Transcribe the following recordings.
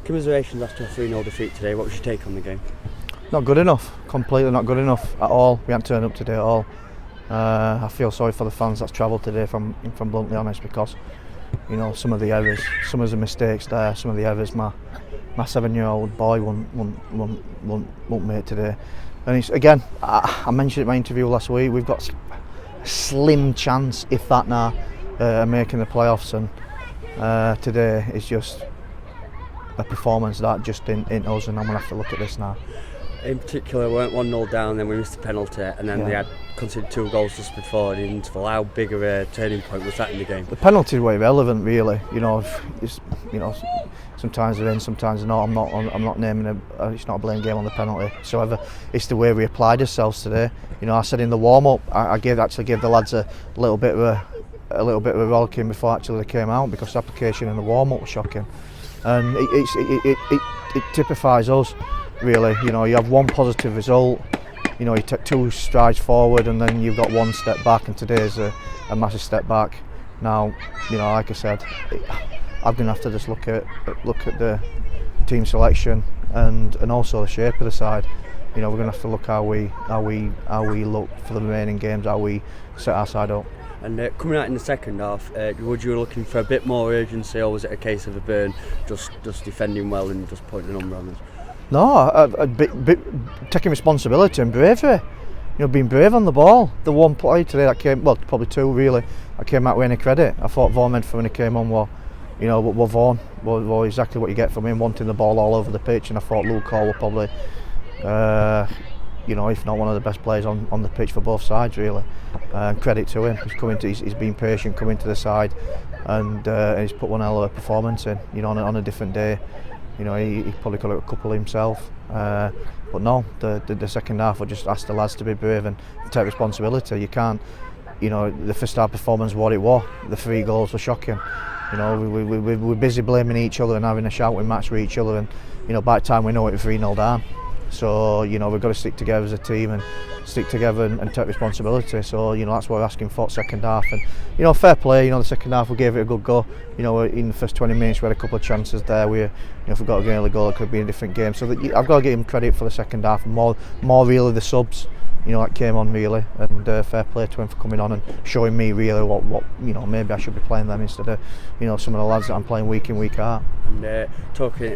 Commiserations after a 3-0 defeat today. What was your take on the game? Not good enough, completely not good enough at all. We haven't turned up today at all. I feel sorry for the fans that's travelled today, if I'm bluntly honest, because some of the errors, some of the mistakes there, some of the errors my 7-year-old boy won't make today. And it's, again, I mentioned it in my interview last week, we've got a slim chance, if that now, of making the playoffs, and today is just a performance that just didn't us, and I'm going to have to look at this now. In particular, we went 1-0 down, then we missed a penalty, and then they had conceded 2 goals just before the interval. How big of a turning point was that in the game? The penalties were irrelevant, really. Sometimes they're in, sometimes they're not. I'm not naming it's not a blame game on the penalty whatsoever. It's the way we applied ourselves today. I said in the warm-up, I gave the lads a little bit of a rollicking before actually they came out, because the application in the warm-up was shocking, and it typifies us. Really, you have one positive result, you take 2 strides forward, and then you've got 1 step back, and today's a massive step back. Now, like I said, I'm going to have to just look at the team selection and also the shape of the side. We're going to have to look how we look for the remaining games, how we set our side up. And coming out in the second half, would you looking for a bit more urgency, or was it a case of a Burn just defending well and just putting a number on us? No, taking responsibility and bravery. Being brave on the ball. The one play today that came, well, probably 2 really, I came out with any credit. I thought Vaughan Medford when he came on was Vaughan was exactly what you get from him, wanting the ball all over the pitch, and I thought Luke Hall were probably, if not one of the best players on the pitch for both sides, really. Credit to him. He's been patient, coming to the side, and he's put one hell of a performance in. On a different day. He probably could have a couple himself, but no. The second half, I just asked the lads to be brave and take responsibility. You can't, the first half performance, what it was, the 3 goals were shocking. We're busy blaming each other and having a shouting match with each other, and by the time we know it, we're 3-0 down. So we've got to stick together as a team and stick together and take responsibility. So that's what we're asking for second half, and fair play. The second half we gave it a good go. In the first 20 minutes we had a couple of chances there. If we got an early goal, it could be a different game. So I've got to give him credit for the second half, and more really the subs. That came on really, and fair play to him for coming on and showing me really what maybe I should be playing them instead of some of the lads that I'm playing week in, week out. And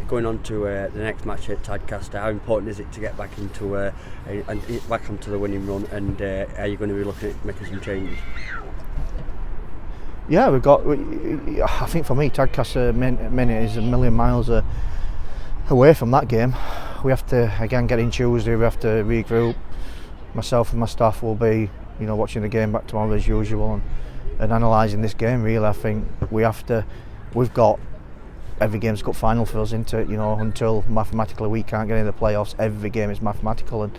going on to the next match at Tadcaster, how important is it to get back into back onto the winning run, and are you going to be looking at making some changes? Yeah, I think for me Tadcaster minute is a million miles away from that game. We have to again get in Tuesday, we have to regroup. Myself and my staff will be, watching the game back tomorrow as usual and analysing this game. Really, I think we've got every game's cup final for us, into until mathematically we can't get in the playoffs. Every game is mathematical, and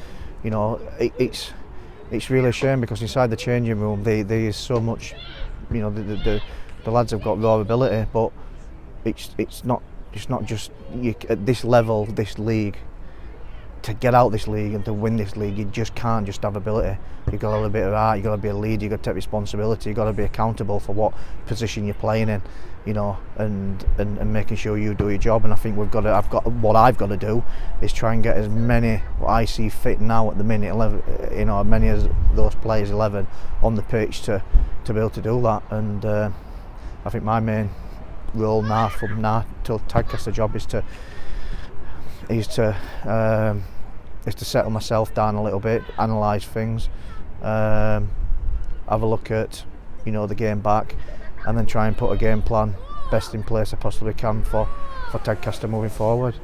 it's really a shame, because inside the changing room there is so much. The lads have got raw ability, but it's not just at this level, this league. To get out this league and to win this league, you just can't just have ability. You've got to have a bit of art, you've got to be a leader, you've got to take responsibility, you've got to be accountable for what position you're playing in, and making sure you do your job. And I think what I've got to do is try and get as many, what I see fit now at the minute, 11, many as those players 11 on the pitch to be able to do that. And I think my main role now from now till Tadcaster job is to settle myself down a little bit, analyse things, have a look at the game back, and then try and put a game plan best in place I possibly can for Tadcaster moving forward.